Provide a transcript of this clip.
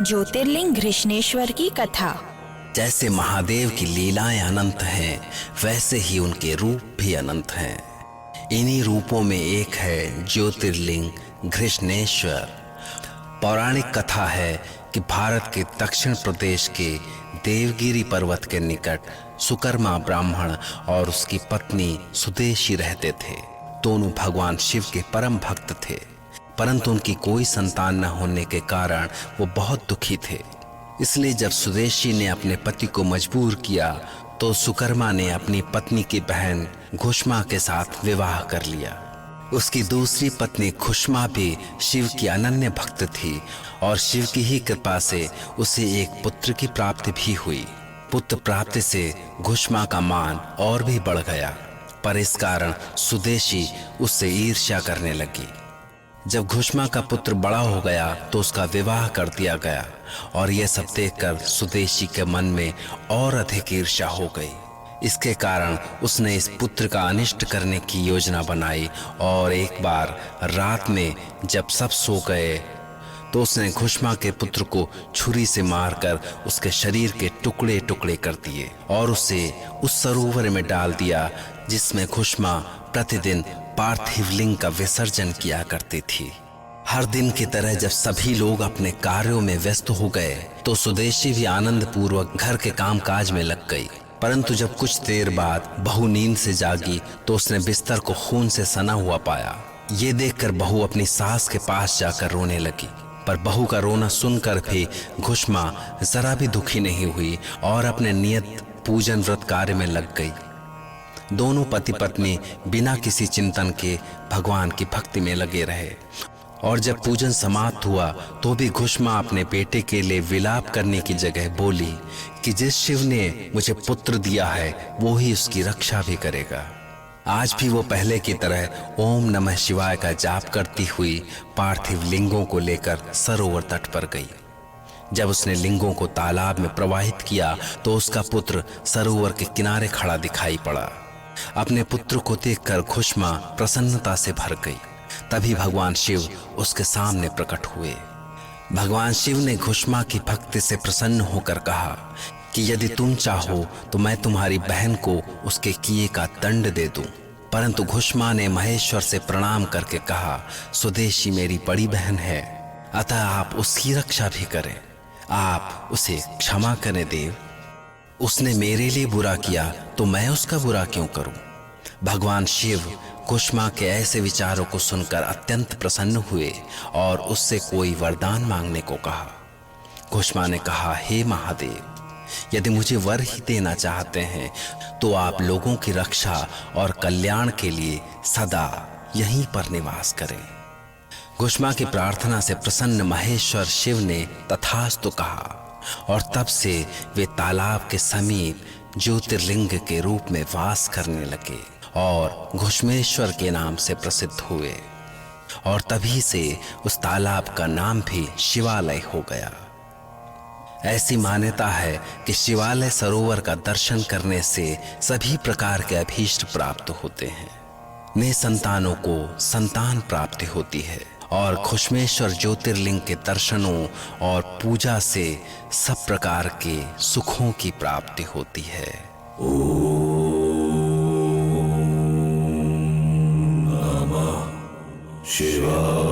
ज्योतिर्लिंग घृष्णेश्वर की कथा। जैसे महादेव की लीलाएं अनंत हैं, वैसे ही उनके रूप भी अनंत हैं। इन्हीं रूपों में एक है ज्योतिर्लिंग घृष्णेश्वर। पौराणिक कथा है कि भारत के दक्षिण प्रदेश के देवगिरी पर्वत के निकट सुकर्मा ब्राह्मण और उसकी पत्नी सुदेशी रहते थे। दोनों भगवान शिव के परम भक्त थे, परंतु उनकी कोई संतान न होने के कारण वो बहुत दुखी थे। इसलिए जब सुदेशी ने अपने पति को मजबूर किया तो सुकर्मा ने अपनी पत्नी की बहन घुष्मा के साथ विवाह कर लिया। उसकी दूसरी पत्नी घुष्मा भी शिव की अनन्य भक्त थी और शिव की ही कृपा से उसे एक पुत्र की प्राप्ति भी हुई। पुत्र प्राप्ति से घुष्मा का मान और भी बढ़ गया, पर इस कारण सुदेशी उससे ईर्ष्या करने लगी। जब घुष्मा का पुत्र बड़ा हो गया तो उसका विवाह कर दिया गया और यह सब देखकर सुदेशी के मन में और अधिक ईर्ष्या हो गई। इसके कारण उसने इस पुत्र का अनिष्ट करने की योजना बनाई और एक बार रात में जब सब सो गए तो उसने घुष्मा के पुत्र को छुरी से मारकर उसके शरीर के टुकड़े टुकड़े कर दिए और उसे उस सरोवर में डाल दिया जिसमें घुष्मा प्रतिदिन पार्थिव लिंग का विसर्जन किया करती थी। हर दिन की तरह जब सभी लोग अपने कार्यों में व्यस्त हो गए तो सुदेशी भी आनंद पूर्वक घर के कामकाज में लग गई। परंतु जब कुछ देर बाद बहू नींद से जागी तो उसने बिस्तर को खून से सना हुआ पाया। ये देखकर बहू अपनी सास के पास जाकर रोने लगी, पर बहू का रोना सुनकर भी घुष्मा जरा भी दुखी नहीं हुई और अपने नियत पूजन व्रत कार्य में लग गई। दोनों पति पत्नी बिना किसी चिंतन के भगवान की भक्ति में लगे रहे और जब पूजन समाप्त हुआ तो भी घुष्मा अपने बेटे के लिए विलाप करने की जगह बोली कि जिस शिव ने मुझे पुत्र दिया है वो ही उसकी रक्षा भी करेगा। आज भी वो पहले की तरह ओम नमः शिवाय का जाप करती हुई पार्थिव लिंगों को लेकर सरोवर तट पर गई। जब उसने लिंगों को तालाब में प्रवाहित किया तो उसका पुत्र सरोवर के किनारे खड़ा दिखाई पड़ा। अपने पुत्र को देखकर घुष्मा प्रसन्नता से भर गई। तभी भगवान शिव उसके सामने प्रकट हुए। भगवान शिव ने घुष्मा की भक्ति से प्रसन्न होकर कहा कि यदि तुम चाहो तो मैं तुम्हारी बहन को उसके किए का दंड दे दूं। परंतु घुष्मा ने महेश्वर से प्रणाम करके कहा, सुदेशी मेरी बड़ी बहन है, अतः आप उसकी रक्षा भी करें, आप उसे क्षमा करें देव। उसने मेरे लिए बुरा किया तो मैं उसका बुरा क्यों करूं। भगवान शिव घुष्मा के ऐसे विचारों को सुनकर अत्यंत प्रसन्न हुए और उससे कोई वरदान मांगने को कहा। घुष्मा ने कहा, हे महादेव, यदि मुझे वर ही देना चाहते हैं तो आप लोगों की रक्षा और कल्याण के लिए सदा यहीं पर निवास करें। घुष्मा की प्रार्थना से प्रसन्न महेश्वर शिव ने तथास्तु कहा और तब से वे तालाब के समीप ज्योतिर्लिंग के रूप में वास करने लगे और घुष्मेश्वर के नाम से प्रसिद्ध हुए और तभी से उस तालाब का नाम भी शिवालय हो गया। ऐसी मान्यता है कि शिवालय सरोवर का दर्शन करने से सभी प्रकार के अभीष्ट प्राप्त होते हैं। निसंतानों को संतान प्राप्ति होती है और घुष्मेश्वर ज्योतिर्लिंग के दर्शनों और पूजा से सब प्रकार के सुखों की प्राप्ति होती है। ओम नमः शिवाय।